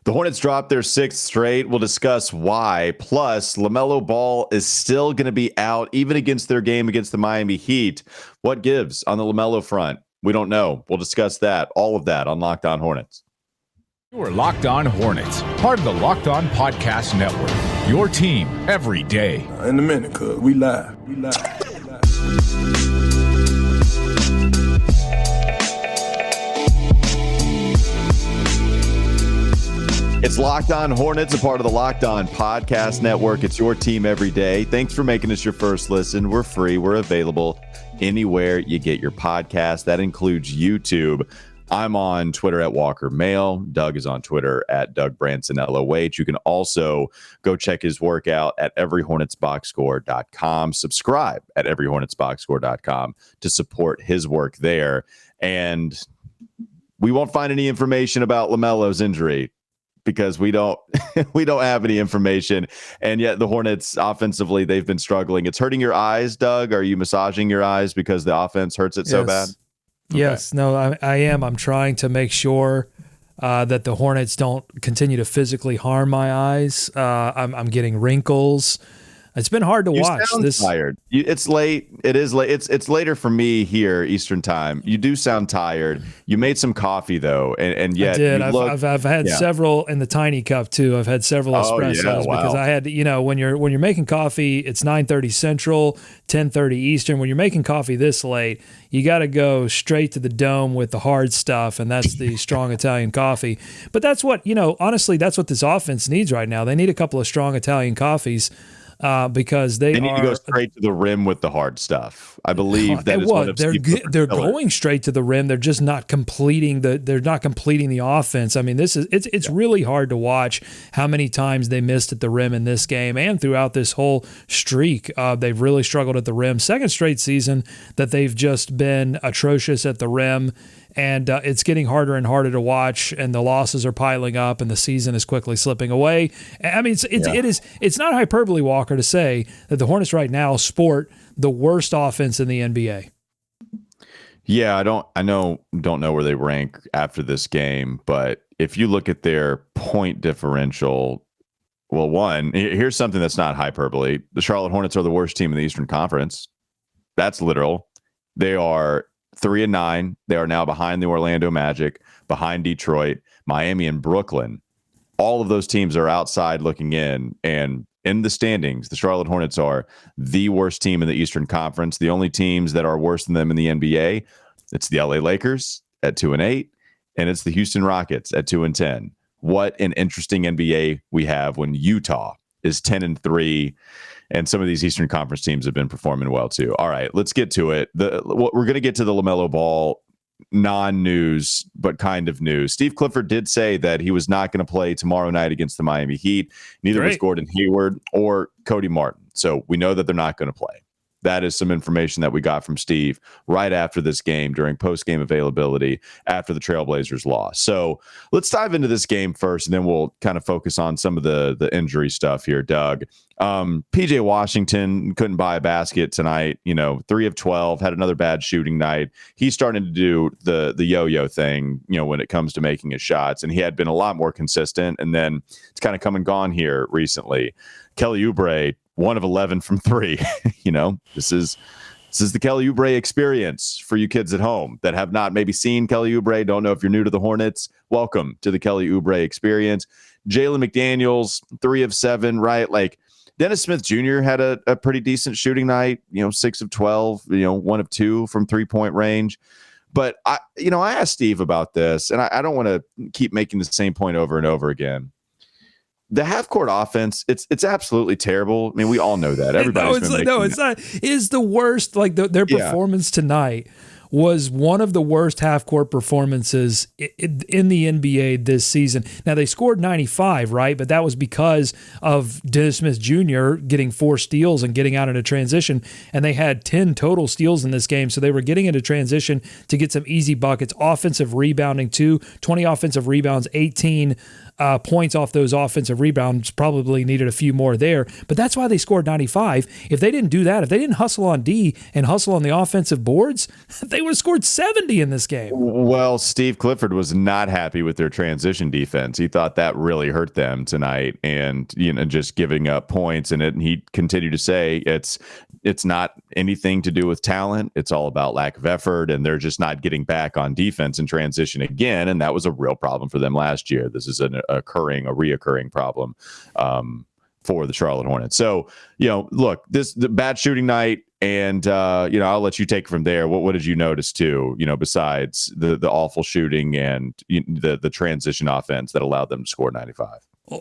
The Hornets dropped their 6th straight. We'll discuss why. Plus, LaMelo Ball is still going to be out, even against their game against the Miami Heat. What gives on the LaMelo front? We don't know. We'll discuss that, all of that on Locked On Hornets. You are Locked On Hornets, part of the Locked On Podcast Network. Your team every day. In a minute, cuz we live. It's Locked On Hornets, a part of the Locked On Podcast Network. It's your team every day. Thanks for making us your first listen. We're free. We're available anywhere you get your podcast. That includes YouTube. I'm on Twitter at Walker Mail. Doug is on Twitter at Doug Branson LOH. You can also go check his work out at everyhornetsboxscore.com. Subscribe at everyhornetsboxscore.com to support his work there. And we won't find any information about LaMelo's injury, because we don't have any information. And yet the Hornets offensively, they've been struggling. It's hurting your eyes, Doug. Are you massaging your eyes because the offense hurts it so bad? Okay. Yes. No, I am. I'm trying to make sure that the Hornets don't continue to physically harm my eyes. I'm getting wrinkles. It's been hard to watch. You sound tired. It's late. It is late. It's later for me here, Eastern time. You do sound tired. You made some coffee though, and yet I did. I've had several in the tiny cup too. I've had several espressos because I had to, when you're making coffee, it's 9:30 Central, 10:30 Eastern. When you're making coffee this late, you got to go straight to the dome with the hard stuff, and that's the strong Italian coffee. But that's what honestly, that's what this offense needs right now. They need a couple of strong Italian coffees. Because they need to go straight to the rim with the hard stuff. I believe that is one of they're going straight to the rim. They're just not completing the offense. I mean, it's really hard to watch how many times they missed at the rim in this game and throughout this whole streak. They've really struggled at the rim. Second straight season that they've just been atrocious at the rim. And it's getting harder and harder to watch, and the losses are piling up, and the season is quickly slipping away. I mean, it's not hyperbole, Walker, to say that the Hornets right now sport the worst offense in the NBA. Yeah, I don't know where they rank after this game, but if you look at their point differential, well, one, here's something that's not hyperbole. The Charlotte Hornets are the worst team in the Eastern Conference. That's literal. They are 3-9. They are now behind the Orlando Magic, behind Detroit, Miami, and Brooklyn. All of those teams are outside looking in, and in the standings, the Charlotte Hornets are the worst team in the Eastern Conference. The only teams that are worse than them in the NBA, it's the LA Lakers at 2-8, and it's the Houston Rockets at 2-10. What an interesting NBA we have when Utah is 10-3. And some of these Eastern Conference teams have been performing well too. All right, let's get to it. We're going to get to the LaMelo Ball non-news, but kind of news. Steve Clifford did say that he was not going to play tomorrow night against the Miami Heat. Neither was Gordon Hayward or Cody Martin. So we know that they're not going to play. That is some information that we got from Steve right after this game during post-game availability after the Trailblazers lost. So let's dive into this game first, and then we'll kind of focus on some of the injury stuff here, Doug. PJ Washington couldn't buy a basket tonight, 3 of 12, had another bad shooting night. He's starting to do the yo-yo thing, when it comes to making his shots, and he had been a lot more consistent, and then it's kind of come and gone here recently. Kelly Oubre, 1 of 11 from 3. This is the Kelly Oubre experience for you kids at home that have not maybe seen Kelly Oubre. Don't know if you're new to the Hornets. Welcome to the Kelly Oubre experience. Jalen McDaniels, 3 of 7, right? Like Dennis Smith Jr. had a pretty decent shooting night, 6 of 12, 1 of 2 from 3-point range. But I asked Steve about this, and I don't want to keep making the same point over and over again. The half-court offense, it's absolutely terrible. I mean, we all know that. Everybody's it's not. Is the worst. Like their performance tonight was one of the worst half-court performances in the NBA this season. Now, they scored 95, right? But that was because of Dennis Smith Jr. getting 4 steals and getting out into transition, and they had 10 total steals in this game, so they were getting into transition to get some easy buckets. Offensive rebounding, too, 20 offensive rebounds, 18 points off those offensive rebounds, probably needed a few more there. But that's why they scored 95. If they didn't do that, if they didn't hustle on D and hustle on the offensive boards, they would have scored 70 in this game. Well, Steve Clifford was not happy with their transition defense. He thought that really hurt them tonight, and just giving up points. And he continued to say it's not anything to do with talent. It's all about lack of effort, and they're just not getting back on defense in transition again. And that was a real problem for them last year. This is a reoccurring problem for the Charlotte Hornets. So, look, the bad shooting night, and I'll let you take it from there. What did you notice too? Besides the awful shooting and the transition offense that allowed them to score 95.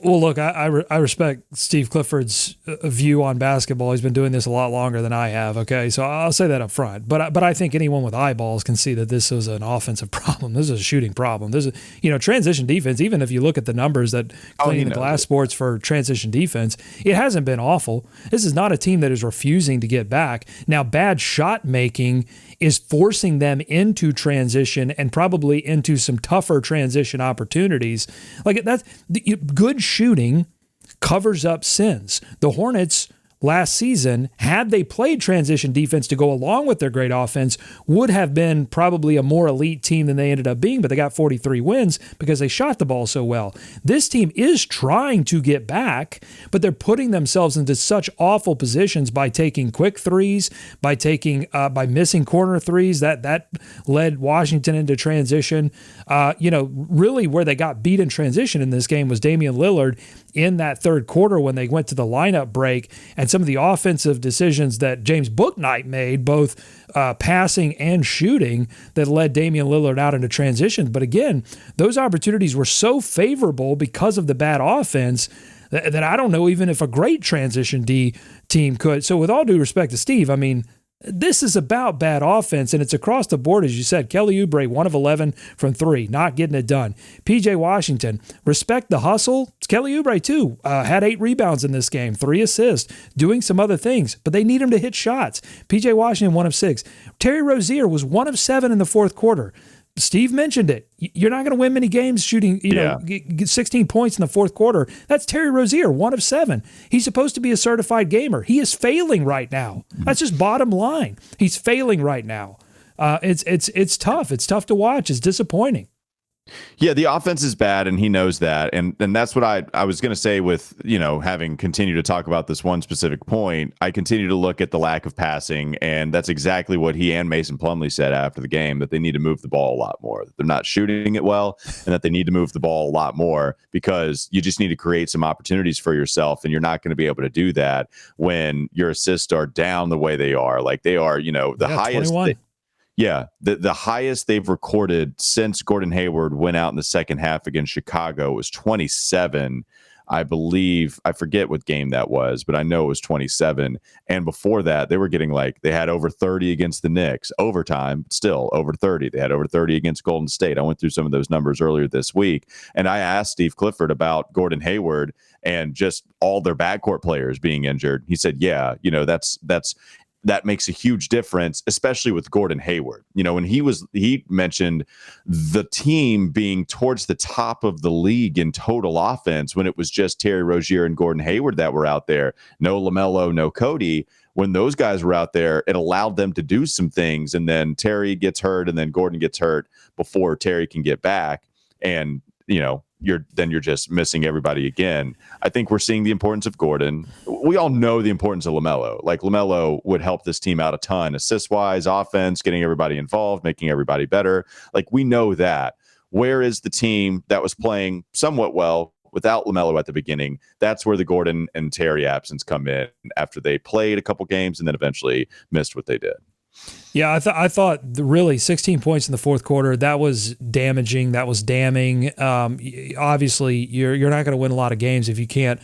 Well, look, I respect Steve Clifford's view on basketball. He's been doing this a lot longer than I have. Okay, so I'll say that up front. But I think anyone with eyeballs can see that this is an offensive problem. This is a shooting problem. This is transition defense. Even if you look at the numbers that Cleaning the Glass Sports for transition defense, it hasn't been awful. This is not a team that is refusing to get back. Now, bad shot making is forcing them into transition and probably into some tougher transition opportunities. Like that's good shooting covers up sins. The Hornets last season, had they played transition defense to go along with their great offense, would have been probably a more elite team than they ended up being, but they got 43 wins because they shot the ball so well. This team is trying to get back, but they're putting themselves into such awful positions by taking quick threes, by missing corner threes. That led Washington into transition. Really where they got beat in transition in this game was Damian Lillard in that third quarter when they went to the lineup break, and some of the offensive decisions that James Bouknight made, both passing and shooting, that led Damian Lillard out into transition. But again, those opportunities were so favorable because of the bad offense that I don't know even if a great transition D team could. So with all due respect to Steve, I mean, this is about bad offense, and it's across the board, as you said. Kelly Oubre, 1 of 11 from 3, not getting it done. PJ Washington, respect the hustle. Kelly Oubre, too, had 8 rebounds in this game, 3 assists, doing some other things, but they need him to hit shots. PJ Washington, 1 of 6. Terry Rozier was 1 of 7 in the fourth quarter. Steve mentioned it. You're not going to win many games shooting, get 16 points in the fourth quarter. That's Terry Rozier, 1 of 7. He's supposed to be a certified gamer. He is failing right now. That's just bottom line. He's failing right now. It's tough. It's tough to watch. It's disappointing. Yeah, the offense is bad, and he knows that. And that's what I was going to say with, having continued to talk about this one specific point. I continue to look at the lack of passing, and that's exactly what he and Mason Plumlee said after the game, that they need to move the ball a lot more. That they're not shooting it well, and that they need to move the ball a lot more because you just need to create some opportunities for yourself, and you're not going to be able to do that when your assists are down the way they are. Like they are, the highest. 21. The highest they've recorded since Gordon Hayward went out in the second half against Chicago was 27. I believe, I forget what game that was, but I know it was 27. And before that, they were getting they had over 30 against the Knicks, overtime, still over 30. They had over 30 against Golden State. I went through some of those numbers earlier this week, and I asked Steve Clifford about Gordon Hayward and just all their backcourt players being injured. He said, that makes a huge difference, especially with Gordon Hayward. When he mentioned the team being towards the top of the league in total offense when it was just Terry Rozier and Gordon Hayward that were out there, no LaMelo, no Cody. When those guys were out there, it allowed them to do some things. And then Terry gets hurt, and then Gordon gets hurt before Terry can get back. And, you're just missing everybody again. I think we're seeing the importance of Gordon. We all know the importance of LaMelo. LaMelo would help this team out a ton, assist-wise, offense, getting everybody involved, making everybody better. We know that. Where is the team that was playing somewhat well without LaMelo at the beginning? That's where the Gordon and Terry absence come in after they played a couple games and then eventually missed what they did. Yeah, I thought really 16 points in the fourth quarter, that was damaging. That was damning. Obviously, you're not going to win a lot of games if you can't,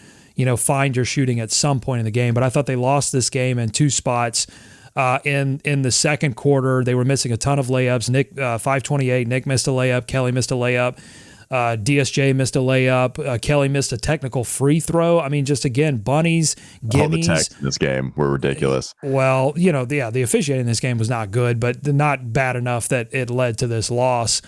find your shooting at some point in the game. But I thought they lost this game in 2 spots. In the second quarter, they were missing a ton of layups. Nick, 528, Nick missed a layup. Kelly missed a layup. DSJ missed a layup. Kelly missed a technical free throw. I mean, just again, bunnies, gimmies. All the texts in this game were ridiculous. Well, the officiating in this game was not good, but not bad enough that it led to this loss.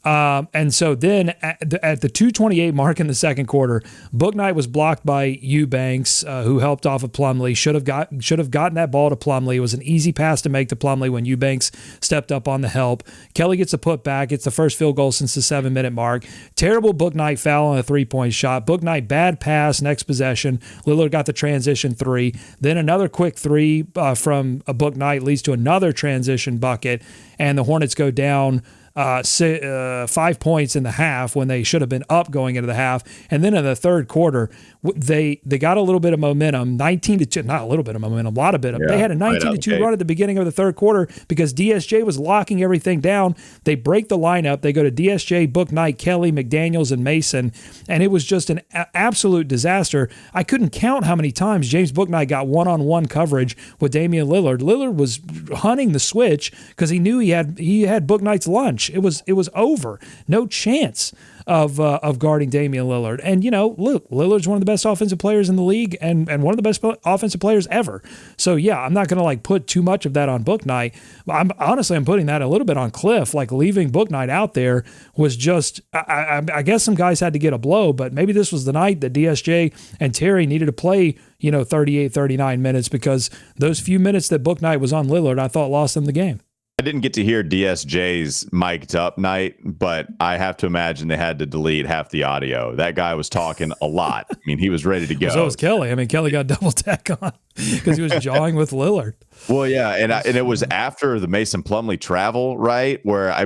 And so then at the 2:28 mark in the second quarter, Bouknight was blocked by Eubanks, who helped off of Plumlee. Should have gotten that ball to Plumlee. It was an easy pass to make to Plumlee when Eubanks stepped up on the help. Kelly gets a putback. It's the first field goal since the 7-minute mark. Terrible Bouknight foul on a 3-point shot. Bouknight bad pass next possession. Lillard got the transition 3. Then another quick 3 from a Bouknight leads to another transition bucket, and the Hornets go down 5 points in the half when they should have been up going into the half. And then in the third quarter, they got a little bit of momentum, 19-2, not a little bit of momentum, a lot of it. Yeah, they had a 19-2 run at the beginning of the third quarter because DSJ was locking everything down. They break the lineup. They go to DSJ, Bouknight, Kelly, McDaniels, and Mason, and it was just an absolute disaster. I couldn't count how many times James Bouknight got one-on-one coverage with Damian Lillard. Lillard was hunting the switch because he knew he had Bouknight's lunch. It was over. No chance of guarding Damian Lillard. And, look, Lillard's one of the best offensive players in the league and one of the best offensive players ever. So, yeah, I'm not going to, put too much of that on Bouknight. I'm putting that a little bit on Cliff. Leaving Bouknight out there was just, I guess some guys had to get a blow, but maybe this was the night that DSJ and Terry needed to play, 38, 39 minutes because those few minutes that Bouknight was on Lillard, I thought lost them the game. I didn't get to hear DSJ's mic'd up night, but I have to imagine they had to delete half the audio. That guy was talking a lot. I mean, he was ready to go. So was Kelly. I mean, Kelly got double tech on because he was jawing with Lillard. Well, yeah, and it was after the Mason Plumlee travel, right? Where I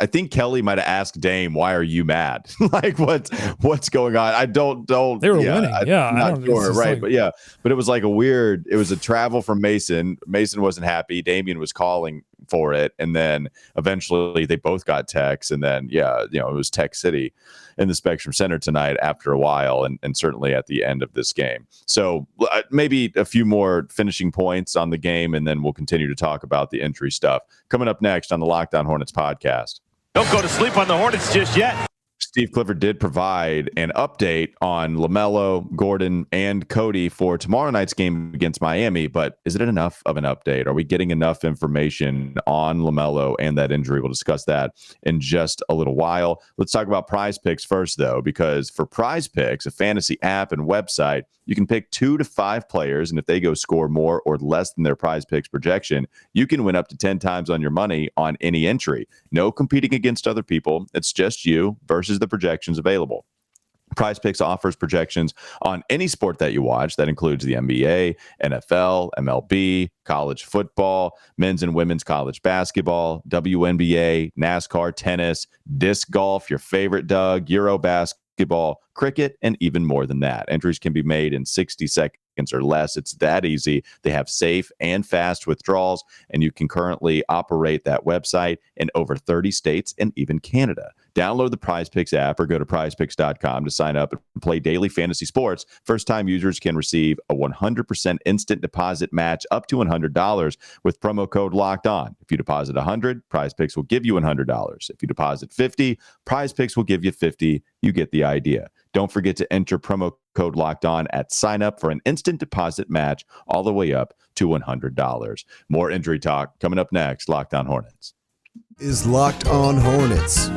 think Kelly might have asked Dame, "Why are you mad? What's going on?" I don't. They were winning. I'm not sure, right? But it was it was a travel from Mason. Mason wasn't happy. Damian was calling for it, and then eventually they both got texts, and then it was Tech City in the Spectrum Center tonight after a while, and certainly at the end of this game. So maybe a few more finishing points on the game, and then we'll continue to talk about the injury stuff coming up next on the Locked On Hornets podcast. Don't go to sleep on the Hornets just yet. Steve Clifford did provide an update on LaMelo, Gordon, and Cody for tomorrow night's game against Miami, but is it enough of an update? Are we getting enough information on LaMelo and that injury? We'll discuss that in just a little while. Let's talk about PrizePicks first, though, because for PrizePicks, a fantasy app and website, you can pick 2 to 5 players, and if they go score more or less than their PrizePicks projection, you can win up to 10 times on your money on any entry. No competing against other people. It's just you versus the projections available. PrizePicks offers projections on any sport that you watch. That includes the NBA, NFL, MLB, college football, men's and women's college basketball, WNBA, NASCAR, tennis, disc golf, your favorite, Doug, Euro basketball, cricket, and even more than that. Entries can be made in 60 seconds or less. It's that easy. They have safe and fast withdrawals, and you can currently operate that website in over 30 states and even Canada. Download the PrizePicks app or go to prizepicks.com to sign up and play daily fantasy sports. First-time users can receive a 100% instant deposit match up to $100 with promo code Locked On. If you deposit $100, PrizePicks will give you $100. If you deposit $50, PrizePicks will give you $50. You get the idea. Don't forget to enter promo code Locked On at sign up for an instant deposit match all the way up to $100. More injury talk coming up next. Locked On Hornets is Locked On Hornets.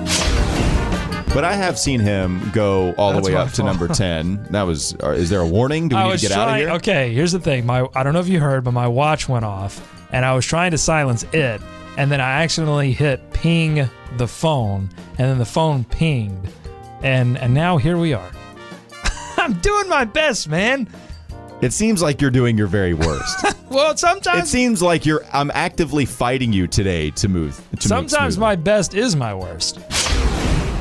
But I have seen him go all the way up to number 10. That was. Is there a warning? Do we need to get out of here? Okay, here's the thing. I don't know if you heard, but my watch went off, and I was trying to silence it, and then I accidentally hit ping the phone, and then the phone pinged, and now here we are. I'm doing my best, man. It seems like you're doing your very worst. Well, sometimes it seems like I'm actively fighting you today to move. Sometimes my best is my worst.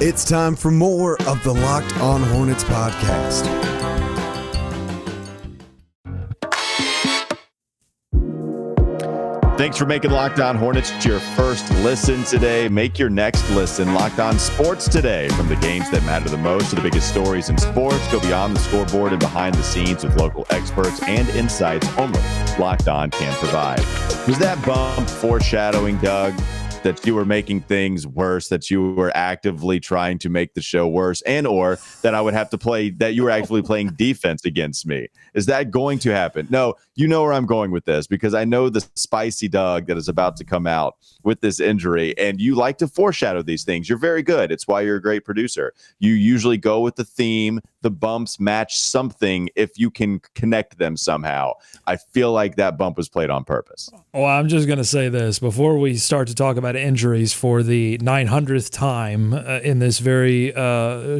It's time for more of the Locked On Hornets podcast. Thanks for making Locked On Hornets your first listen today. Make your next listen Locked On Sports today. From the games that matter the most to the biggest stories in sports, go beyond the scoreboard and behind the scenes with local experts and insights only Locked On can provide. Was that bump foreshadowing, Doug? that you were making things worse, that you were actively trying to make the show worse, and or that I would have to play, that you were actually playing defense against me. Is that going to happen? No, you know where I'm going with this, because I know the spicy dog that is about to come out with this injury, and you like to foreshadow these things. You're very good. It's why you're a great producer. You usually go with the theme. The bumps match something if you can connect them somehow. I feel like that bump was played on purpose. Well, I'm just going to say this before we start to talk about injuries for the 900th time in this very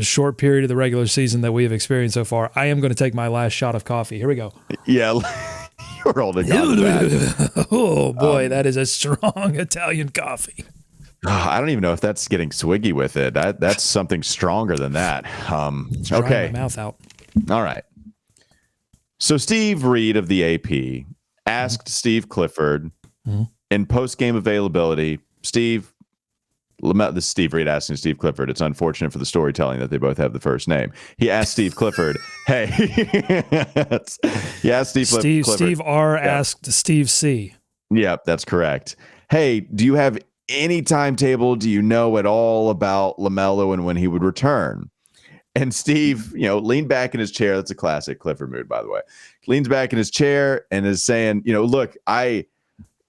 short period of the regular season that we have experienced so far. I am going to take my last shot of coffee. Here we go. Yeah, you're holding on to that. Oh, boy, that is a strong Italian coffee. I don't even know if that's getting swiggy with it. That's something stronger than that. Okay. My mouth out. All right. So Steve Reed of the AP asked Steve Clifford in post-game availability. This is Steve Reed asking Steve Clifford. It's unfortunate for the storytelling that they both have the first name. He asked Steve Clifford, hey. He asked Clifford. Steve R. asked Steve C. Yep, that's correct. Hey, do you have any timetable? Do you know at all about LaMelo and when he would return? And Steve, leaned back in his chair. That's a classic Clifford mood, by the way. Leans back in his chair and is saying, look, I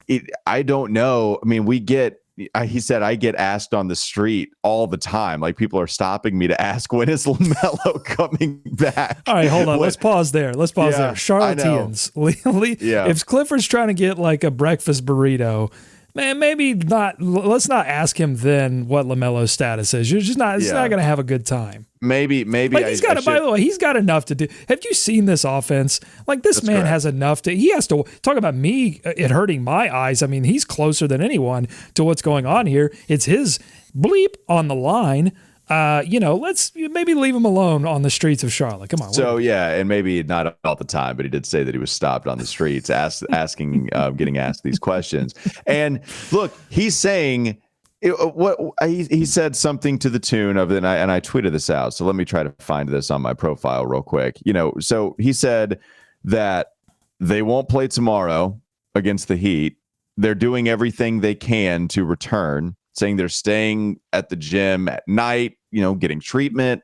don't know. I mean, he said, I get asked on the street all the time. Like, people are stopping me to ask, when is LaMelo coming back? All right, hold on. Let's pause there. There. Charlotteans. If Clifford's trying to get like a breakfast burrito, man, maybe not. Let's not ask him then what LaMelo's status is. You're just not. It's not going to have a good time. Maybe. Like, he's got. By the way, he's got enough to do. Have you seen this offense? Like, this man has enough to. He has to talk about me. It hurting my eyes. I mean, he's closer than anyone to what's going on here. It's his bleep on the line. Let's maybe leave him alone on the streets of Charlotte. Come on. So and maybe not all the time, but he did say that he was stopped on the streets, getting asked these questions. And look, he's saying he said something to the tune of, and I tweeted this out. So let me try to find this on my profile real quick. So he said that they won't play tomorrow against the Heat. They're doing everything they can to return, saying they're staying at the gym at night, getting treatment.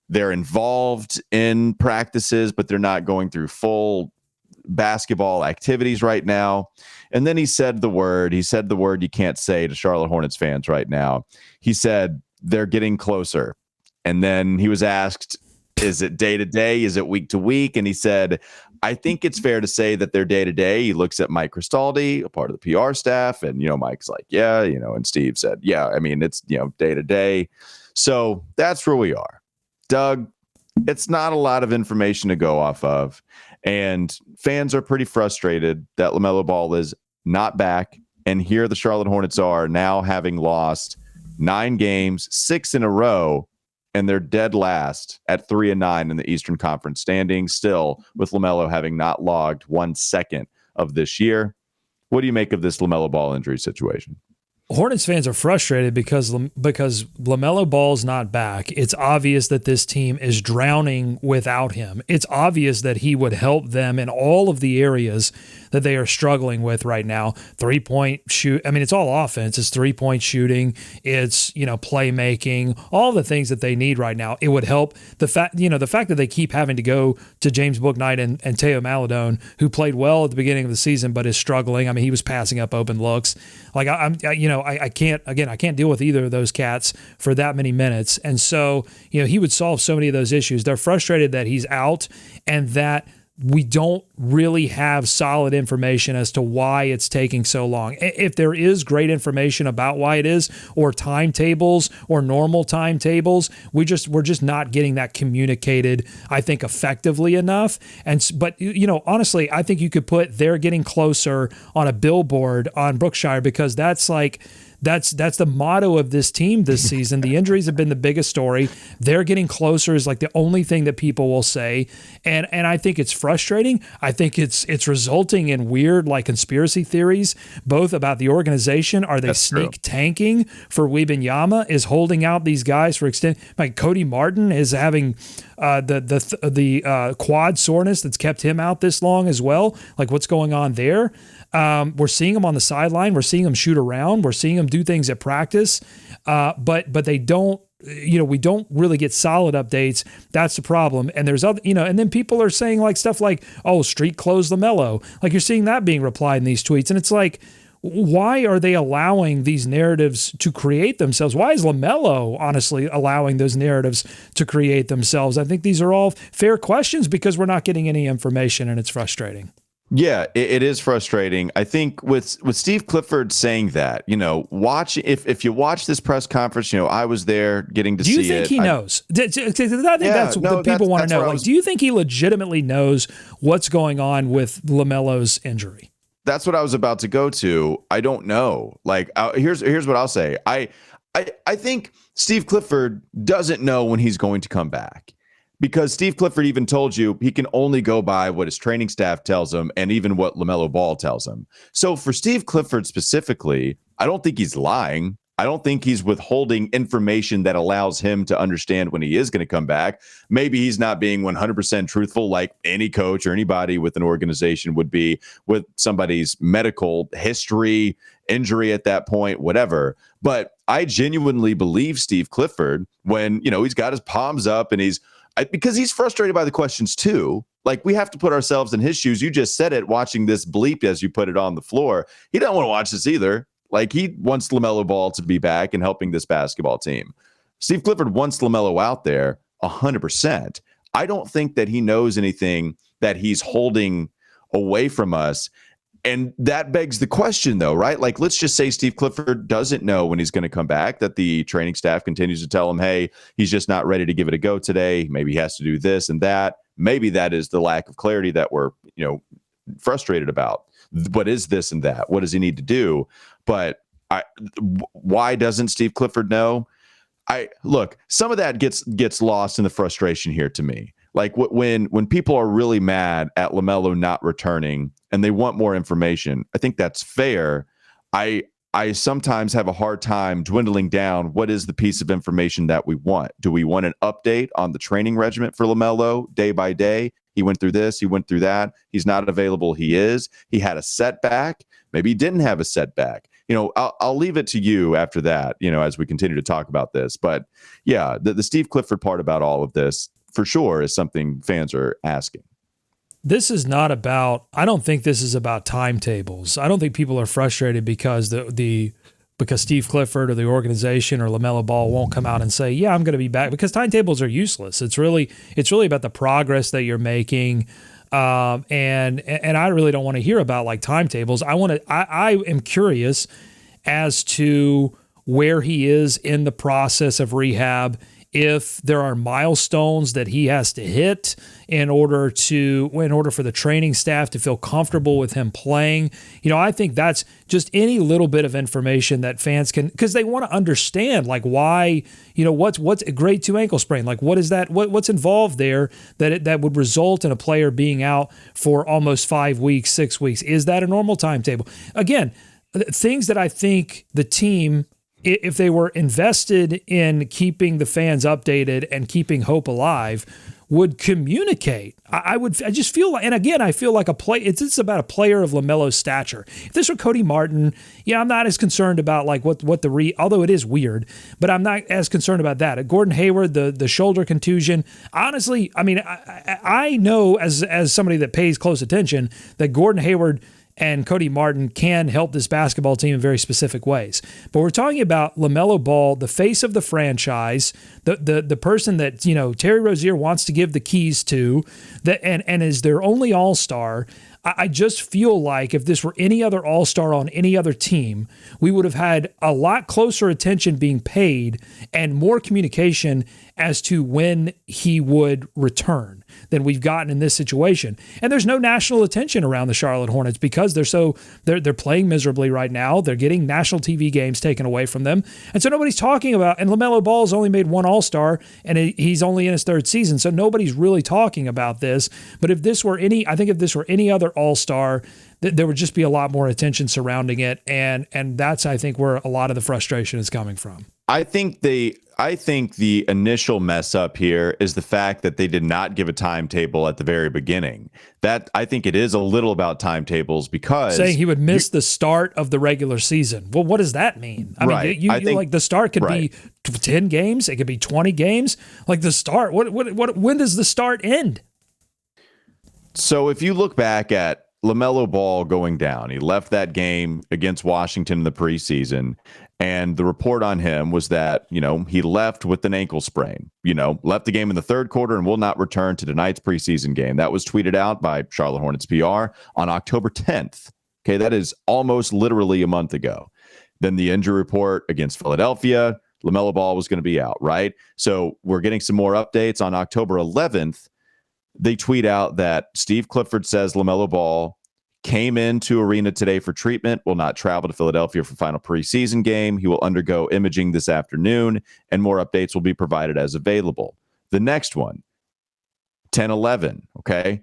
They're involved in practices, but they're not going through full basketball activities right now. And then he said the word you can't say to Charlotte Hornets fans right now. He said they're getting closer. And then he was asked, is it day to day? Is it week to week? And he said, I think it's fair to say that they're day to day. He looks at Mike Cristaldi, a part of the PR staff, and Mike's like, yeah, and Steve said, yeah, I mean, it's day to day. So that's where we are. Doug, it's not a lot of information to go off of, and fans are pretty frustrated that LaMelo Ball is not back. And here the Charlotte Hornets are now, having lost 9 games, 6 in a row. And they're dead last at 3-9 in the Eastern Conference standings, still with LaMelo having not logged 1 second of this year. What do you make of this LaMelo Ball injury situation? Hornets fans are frustrated because LaMelo Ball's not back. It's obvious that this team is drowning without him. It's obvious that he would help them in all of the areas that they are struggling with right now. 3-point shoot. I mean, it's all offense. It's 3-point shooting. It's, playmaking, all the things that they need right now. It would help the fact that they keep having to go to James Bouknight and Teo Maledon, who played well at the beginning of the season, but is struggling. I mean, he was passing up open looks. Like, I can't deal with either of those cats for that many minutes. And so, he would solve so many of those issues. They're frustrated that he's out and that we don't really have solid information as to why it's taking so long. If there is great information about why it is, or timetables or normal timetables, we're just not getting that communicated, I think, effectively enough. But honestly, I think you could put "they're getting closer" on a billboard on Brookshire, because that's the motto of this team this season. The injuries have been the biggest story. They're getting closer is like the only thing that people will say. And I think it's frustrating. I think it's resulting in weird, like, conspiracy theories, both about the organization. Are they tanking for Wembanyama? Is holding out these guys for extent? Like, Cody Martin is having the quad soreness that's kept him out this long as well. Like, what's going on there? We're seeing him on the sideline. We're seeing him shoot around. We're seeing him do things at practice, but they don't. We don't really get solid updates. That's the problem. And there's other, and then people are saying like stuff like, "Oh, street closed LaMelo." Like you're seeing that being replied in these tweets, and it's like, why are they allowing these narratives to create themselves? Why is LaMelo honestly allowing those narratives to create themselves? I think these are all fair questions because we're not getting any information, and it's frustrating. Yeah, it is frustrating. I think with Steve Clifford saying that, watch if you watch this press conference, I was there getting to see it. Do you think he knows? I think that's what people want to know. Like, do you think he legitimately knows what's going on with LaMelo's injury? That's what I was about to go to. I don't know. Like, here's what I'll say. I think Steve Clifford doesn't know when he's going to come back. Because Steve Clifford even told you he can only go by what his training staff tells him and even what LaMelo Ball tells him. So for Steve Clifford specifically, I don't think he's lying. I don't think he's withholding information that allows him to understand when he is going to come back. Maybe he's not being 100% truthful like any coach or anybody with an organization would be with somebody's medical history, injury at that point, whatever. But I genuinely believe Steve Clifford when, he's got his palms up and because he's frustrated by the questions too. Like, we have to put ourselves in his shoes. You just said it, watching this bleep as you put it on the floor. He doesn't want to watch this either. Like, he wants LaMelo Ball to be back and helping this basketball team. Steve Clifford wants LaMelo out there 100%. I don't think that he knows anything that he's holding away from us. And that begs the question, though, right? Like, let's just say Steve Clifford doesn't know when he's going to come back, that the training staff continues to tell him, hey, he's just not ready to give it a go today. Maybe he has to do this and that. Maybe that is the lack of clarity that we're, frustrated about. What is this and that? What does he need to do? But why doesn't Steve Clifford know? Look, some of that gets lost in the frustration here to me. Like when people are really mad at LaMelo not returning and they want more information, I think that's fair. I sometimes have a hard time dwindling down what is the piece of information that we want. Do we want an update on the training regimen for LaMelo day by day? He went through this, he went through that. He's not available. He had a setback. Maybe he didn't have a setback. I'll leave it to you after that, as we continue to talk about this. But yeah, the Steve Clifford part about all of this for sure is something fans are asking. This is not about, I don't think this is about timetables. I don't think people are frustrated because because Steve Clifford or the organization or LaMelo Ball won't come out and say, yeah, I'm going to be back, because timetables are useless. It's really about the progress that you're making. And I really don't want to hear about like timetables. I am curious as to where he is in the process of rehab, if there are milestones that he has to hit in order for the training staff to feel comfortable with him playing. I think that's just any little bit of information that fans can, because they want to understand like why, what's a grade 2 ankle sprain? Like, what is that? What's involved there that would result in a player being out for almost 5 weeks, 6 weeks? Is that a normal timetable? Again, things that I think the team, if they were invested in keeping the fans updated and keeping hope alive, would communicate. I just feel like, and again, I feel like it's about a player of LaMelo's stature. If this were Cody Martin, I'm not as concerned about like although it is weird, but I'm not as concerned about that. Gordon Hayward, the shoulder contusion, honestly, I mean, I know as somebody that pays close attention that Gordon Hayward and Cody Martin can help this basketball team in very specific ways. But we're talking about LaMelo Ball, the face of the franchise, the person that Terry Rozier wants to give the keys to, and is their only all-star. I just feel like if this were any other all-star on any other team, we would have had a lot closer attention being paid and more communication as to when he would return than we've gotten in this situation. And there's no national attention around the Charlotte Hornets because they're playing miserably right now. They're getting national TV games taken away from them. And so nobody's talking about, and LaMelo Ball's only made one All-Star and he's only in his third season. So nobody's really talking about this. But if this were any other All-Star, there would just be a lot more attention surrounding it. And that's, I think, where a lot of the frustration is coming from. I think the initial mess up here is the fact that they did not give a timetable at the very beginning. That I think it is a little about timetables because saying he would miss the start of the regular season. Well, what does that mean? I mean, you think, like the start could be 10 games, it could be 20 games. Like the start, when does the start end? So if you look back at LaMelo Ball going down, he left that game against Washington in the preseason. And the report on him was that, he left with an ankle sprain, left the game in the third quarter and will not return to tonight's preseason game. That was tweeted out by Charlotte Hornets PR on October 10th. Okay, that is almost literally a month ago. Then the injury report against Philadelphia, LaMelo Ball was going to be out, right? So we're getting some more updates on October 11th. They tweet out that Steve Clifford says LaMelo Ball came into arena today for treatment, will not travel to Philadelphia for final preseason game. He will undergo imaging this afternoon, and more updates will be provided as available. The next one, 10-11, okay?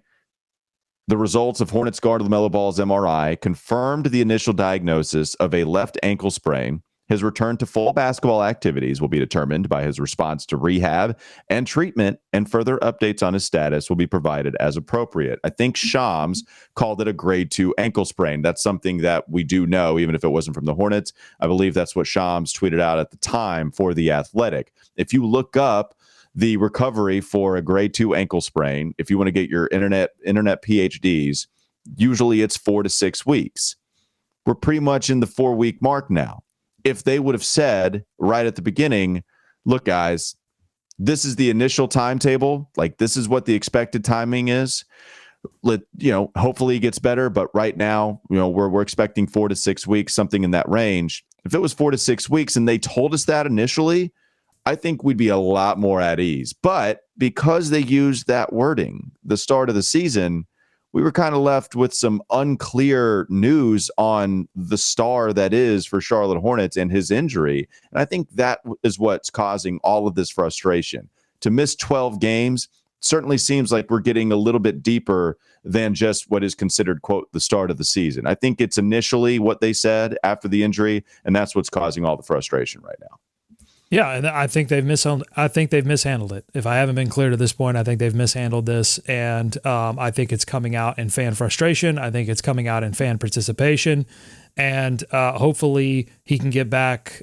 The results of Hornets guard LaMelo Ball's MRI confirmed the initial diagnosis of a left ankle sprain. His return to full basketball activities will be determined by his response to rehab and treatment, and further updates on his status will be provided as appropriate. I think Shams called it a grade 2 ankle sprain. That's something that we do know, even if it wasn't from the Hornets. I believe that's what Shams tweeted out at the time for The Athletic. If you look up the recovery for a grade 2 ankle sprain, if you want to get your internet PhDs, usually it's 4 to 6 weeks. We're pretty much in the 4-week mark now. If they would have said right at the beginning, look, guys, this is the initial timetable. Like, this is what the expected timing is. Hopefully it gets better. But right now, we're expecting 4 to 6 weeks, something in that range. If it was 4 to 6 weeks and they told us that initially, I think we'd be a lot more at ease. But because they used that wording, the start of the season, we were kind of left with some unclear news on the star that is for Charlotte Hornets and his injury. And I think that is what's causing all of this frustration. To miss 12 games certainly seems like we're getting a little bit deeper than just what is considered, quote, the start of the season. I think it's initially what they said after the injury, and that's what's causing all the frustration right now. Yeah, and I think they've mishandled it. If I haven't been clear to this point, I think they've mishandled this, and I think it's coming out in fan frustration. I think it's coming out in fan participation, and hopefully he can get back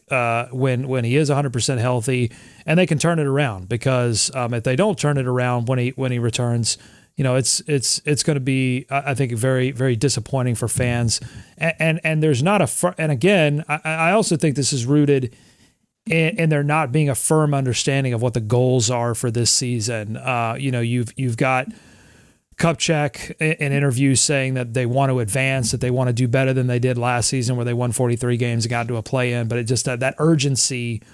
when he is 100% healthy, and they can turn it around. Because if they don't turn it around when he returns, it's going to be, I think, very, very disappointing for fans. And there's not and again, I also think this is rooted and there not being a firm understanding of what the goals are for this season. You've got Kupchak in interviews saying that they want to advance, that they want to do better than they did last season, where they won 43 games and got to a play-in. But it just that urgency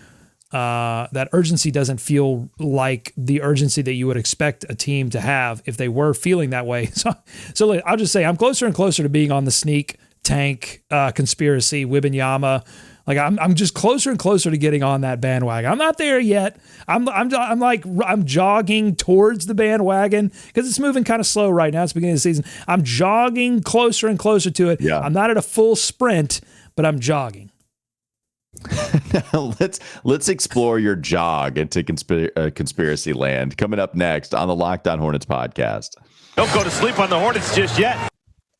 doesn't feel like the urgency that you would expect a team to have if they were feeling that way. So I'll just say I'm closer and closer to being on the sneak tank conspiracy, Wembanyama. Like I'm just closer and closer to getting on that bandwagon. I'm not there yet. I'm jogging towards the bandwagon because it's moving kind of slow right now. It's the beginning of the season. I'm jogging closer and closer to it. Yeah. I'm not at a full sprint, but I'm jogging. Let's explore your jog into conspiracy land. Coming up next on the Locked On Hornets podcast. Don't go to sleep on the Hornets just yet.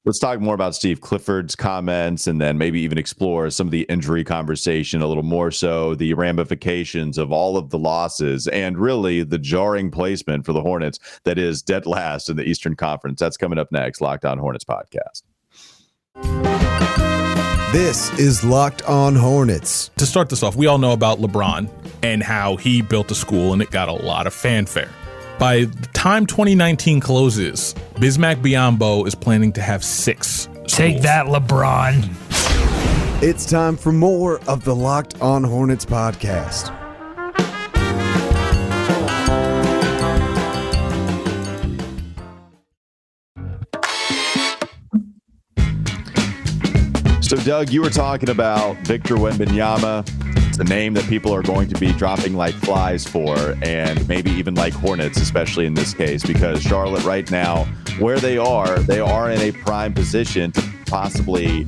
Let's talk more about Steve Clifford's comments, and then maybe even explore some of the injury conversation a little more, so the ramifications of all of the losses and really the jarring placement for the Hornets that is dead last in the Eastern Conference. That's coming up next. Locked On Hornets podcast. This is Locked On Hornets. To start this off, we all know about LeBron and how he built a school and it got a lot of fanfare. By the time 2019 closes, Bismack Biyombo is planning to have 6 schools. Take that, LeBron. It's time for more of the Locked On Hornets podcast. So, Doug, you were talking about Victor Wembanyama. It's a name that people are going to be dropping like flies for, and maybe even like hornets, especially in this case, because Charlotte right now, where they are in a prime position to possibly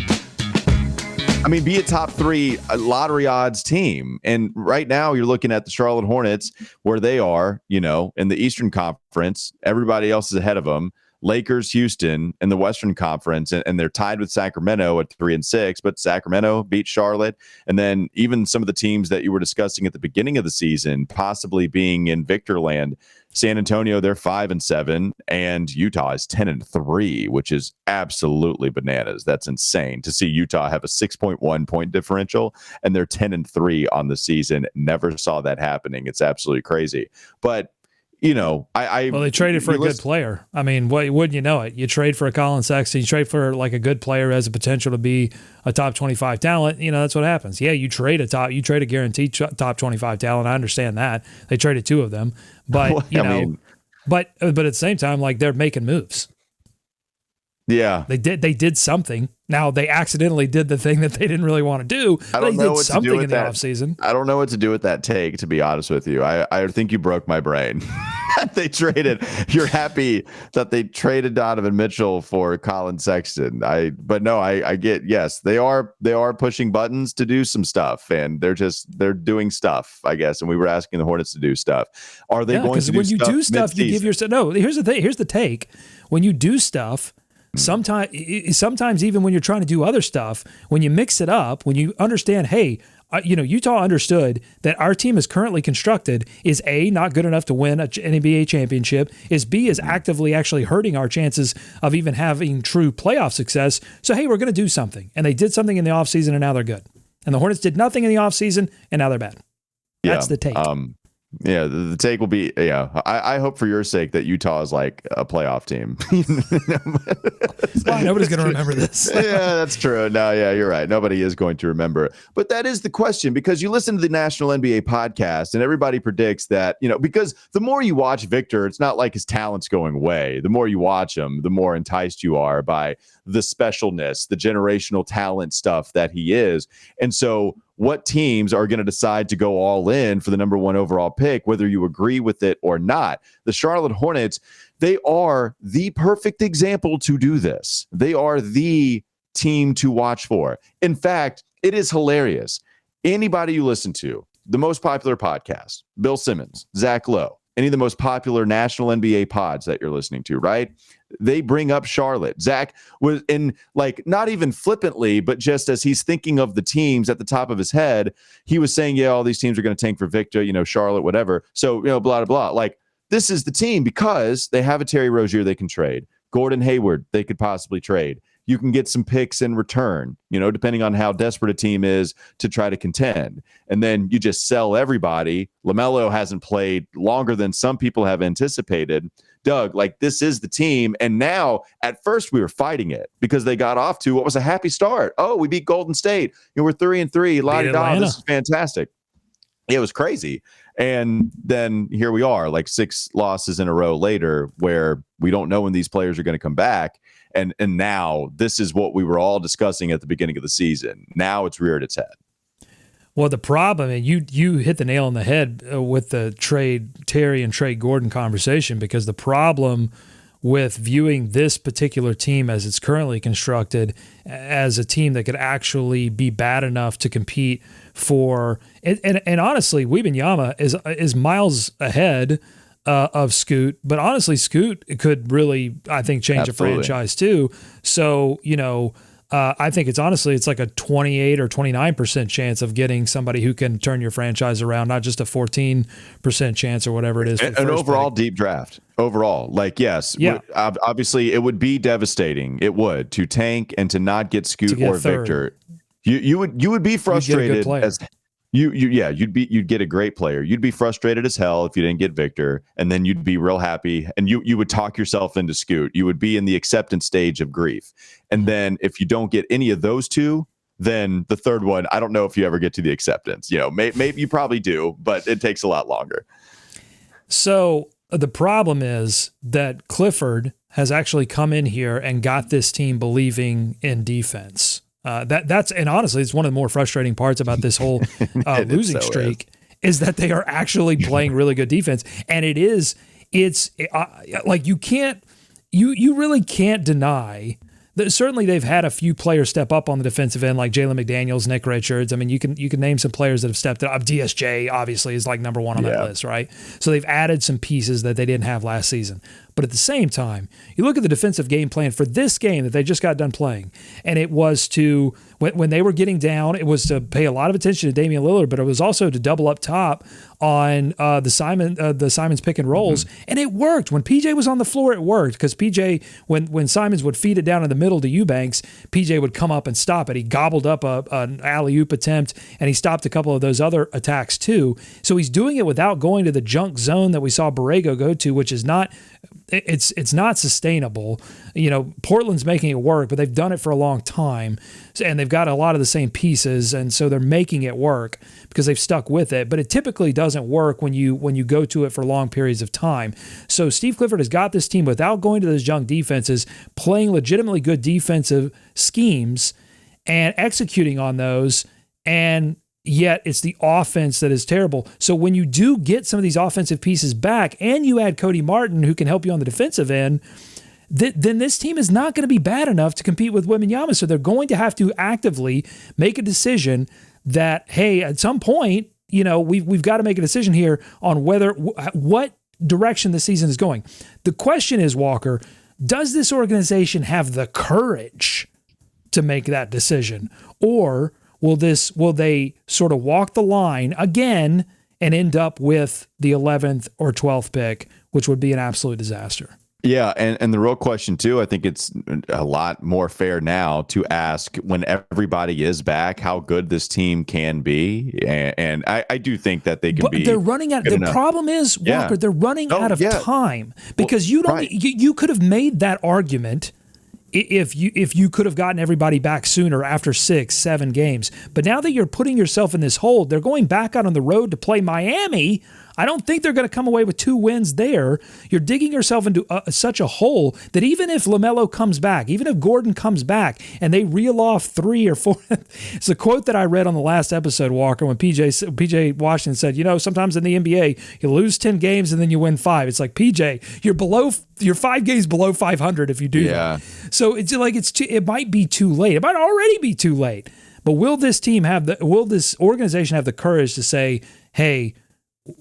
I mean, be a top 3 lottery odds team. And right now you're looking at the Charlotte Hornets where they are, in the Eastern Conference. Everybody else is ahead of them. Lakers, Houston in the Western Conference, and they're tied with Sacramento at 3-6, but Sacramento beat Charlotte. And then even some of the teams that you were discussing at the beginning of the season, possibly being in Victorland, San Antonio, they're 5-7, and Utah is 10-3, which is absolutely bananas. That's insane to see Utah have a 6.1 point differential, and they're 10-3 on the season. Never saw that happening. It's absolutely crazy. But well, they traded for a good player. I mean, wouldn't you know it? You trade for a Colin Sexton, you trade for like a good player who has the potential to be a top 25 talent. That's what happens. Yeah, you trade a guaranteed top 25 talent. I understand that. They traded 2 of them, but but at the same time, like, they're making moves. Yeah, they did something. Now they accidentally did the thing that they didn't really want to do. I don't know what to do with that offseason. I don't know what to do with that take, to be honest with you. I think you broke my brain. You're happy that they traded Donovan Mitchell for Colin Sexton. I get, yes, they are pushing buttons to do some stuff, and they're doing stuff, I guess. And we were asking the Hornets to do stuff. Are they going to do stuff? Because when you do stuff, you give yourself, no, here's the thing. Here's the take. When you do stuff, sometimes even when you're trying to do other stuff, when you mix it up, when you understand, hey, Utah understood that our team is currently constructed is A, not good enough to win an NBA championship, is B, is actively actually hurting our chances of even having true playoff success. So, hey, we're going to do something. And they did something in the offseason, and now they're good. And the Hornets did nothing in the offseason, and now they're bad. That's the take. Yeah, the take will be, I hope for your sake that Utah is like a playoff team. Well, nobody's going to remember this. Yeah, that's true. No, yeah, you're right. Nobody is going to remember. But that is the question, because you listen to the National NBA podcast and everybody predicts that, because the more you watch Victor, it's not like his talent's going away. The more you watch him, the more enticed you are by the specialness, the generational talent stuff that he is. And so what teams are going to decide to go all in for the number 1 overall pick, whether you agree with it or not? The Charlotte Hornets, they are the perfect example to do this. They are the team to watch for. In fact, it is hilarious. Anybody you listen to, the most popular podcast, Bill Simmons, Zach Lowe, any of the most popular national NBA pods that you're listening to, right? They bring up Charlotte. Zach was in, like, not even flippantly, but just as he's thinking of the teams at the top of his head, he was saying, yeah, all these teams are going to tank for Victor, Charlotte, whatever. So, blah, blah, blah. Like, this is the team because they have a Terry Rozier they can trade. Gordon Hayward, they could possibly trade. You can get some picks in return, depending on how desperate a team is to try to contend. And then you just sell everybody. LaMelo hasn't played longer than some people have anticipated. Doug, like, this is the team. And now, at first, we were fighting it because they got off to what was a happy start. Oh, we beat Golden State. We're 3-3. La-di-da. This is fantastic. It was crazy. And then here we are, like 6 losses in a row later, where we don't know when these players are going to come back. And now this is what we were all discussing at the beginning of the season. Now it's reared its head. Well, the problem, and you hit the nail on the head with the Terry and Trey Gordon conversation, because the problem with viewing this particular team as it's currently constructed as a team that could actually be bad enough to compete for, and honestly, Wembanyama is miles ahead of Scoot, but honestly, Scoot could really, I think, change Absolutely. A franchise too. So, I think it's like a 28 or 29% chance of getting somebody who can turn your franchise around, not just a 14% chance or whatever it is. An overall deep draft. Overall, like, yes, yeah. Obviously, it would be devastating. It would, to tank and to not get Scoot or Victor. You would be frustrated as. You'd get a great player. You'd be frustrated as hell if you didn't get Victor, and then you'd be real happy, and you would talk yourself into Scoot. You would be in the acceptance stage of grief. And then if you don't get any of those two, then the third one, I don't know if you ever get to the acceptance. Maybe you probably do, but it takes a lot longer. So the problem is that Clifford has actually come in here and got this team believing in defense. That's and honestly, it's one of the more frustrating parts about this whole losing streak is that they are actually playing really good defense, and it's like you really can't deny certainly they've had a few players step up on the defensive end, like Jalen McDaniels, Nick Richards. I mean, you can name some players that have stepped up. DSJ obviously is like number one on that list, right? So they've added some pieces that they didn't have last season. But at the same time, you look at the defensive game plan for this game that they just got done playing, and it was to, when they were getting down, it was to pay a lot of attention to Damian Lillard, but it was also to double up top on the Simons pick and rolls, and it worked. When PJ was on the floor, it worked, because PJ, when Simons would feed it down in the middle to Eubanks, PJ would come up and stop it. He gobbled up an alley-oop attempt, and he stopped a couple of those other attacks too. So he's doing it without going to the junk zone that we saw Borrego go to, which is not... It's not sustainable. Portland's making it work, but they've done it for a long time, and they've got a lot of the same pieces, and so they're making it work because they've stuck with it. But it typically doesn't work when you go to it for long periods of time. So Steve Clifford has got this team without going to those junk defenses, playing legitimately good defensive schemes and executing on those, and yet it's the offense that is terrible. So when you do get some of these offensive pieces back and you add Cody Martin, who can help you on the defensive end, then this team is not going to be bad enough to compete with Wembanyama. So they're going to have to actively make a decision that, hey, at some point, we've got to make a decision here on what direction the season is going. The question is, Walker, does this organization have the courage to make that decision? Or will they sort of walk the line again and end up with the 11th or 12th pick, which would be an absolute disaster? Yeah, and the real question too, I think it's a lot more fair now to ask, when everybody is back, how good this team can be, and I do think that they can be. They're running out. The problem is, Walker, they're running out of time, because you could have made that argument if you could have gotten everybody back sooner after 6-7 games. But now that you're putting yourself in this hole, they're going back out on the road to play Miami. I don't think they're going to come away with 2 wins there. You're digging yourself into such a hole that even if LaMelo comes back, even if Gordon comes back and they reel off 3 or 4, it's a quote that I read on the last episode, Walker, when PJ Washington said, sometimes in the NBA, you lose 10 games and then you win 5. It's like, PJ, you're 5 games below 500 if you do that. So it's like it might be too late. It might already be too late. But will this organization have the courage to say, hey,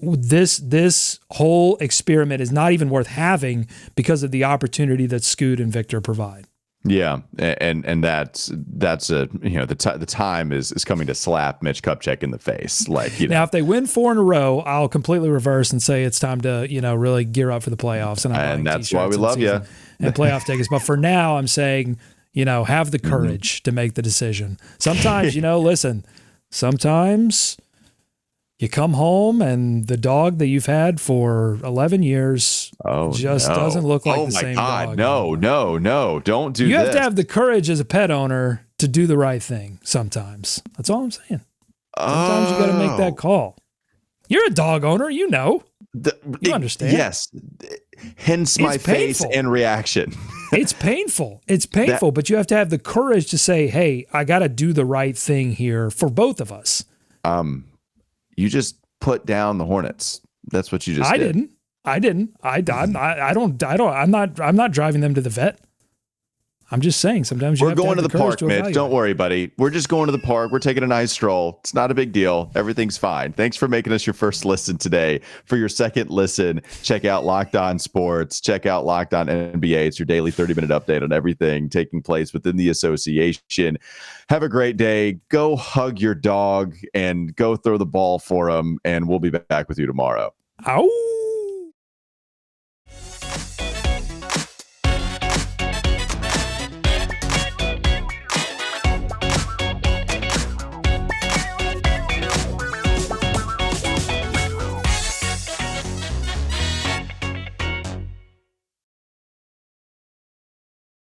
this whole experiment is not even worth having because of the opportunity that Scoot and Victor provide? Yeah, and that's the time is coming to slap Mitch Kupchak in the face. Now, if they win 4 in a row, I'll completely reverse and say it's time to really gear up for the playoffs. And that's why we love you and playoff tickets. But for now, I'm saying have the courage to make the decision. Sometimes listen. Sometimes you come home and the dog that you've had for 11 years doesn't look like the same dog. No, don't do this. You have to have the courage as a pet owner to do the right thing sometimes. That's all I'm saying. Sometimes you got to make that call. You're a dog owner, you understand. Yes. Hence my face and reaction. It's painful. It's painful, but you have to have the courage to say, hey, I got to do the right thing here for both of us. You just put down the Hornets. That's what you just did. I didn't. I'm not driving them to the vet. I'm just saying sometimes we're going to the park, Mitch. Don't worry, buddy. We're just going to the park. We're taking a nice stroll. It's not a big deal. Everything's fine. Thanks for making us your first listen today. For your second listen, check out Locked On Sports. Check out Locked On NBA. It's your daily 30-minute update on everything taking place within the association. Have a great day. Go hug your dog and go throw the ball for him, and we'll be back with you tomorrow. Ow.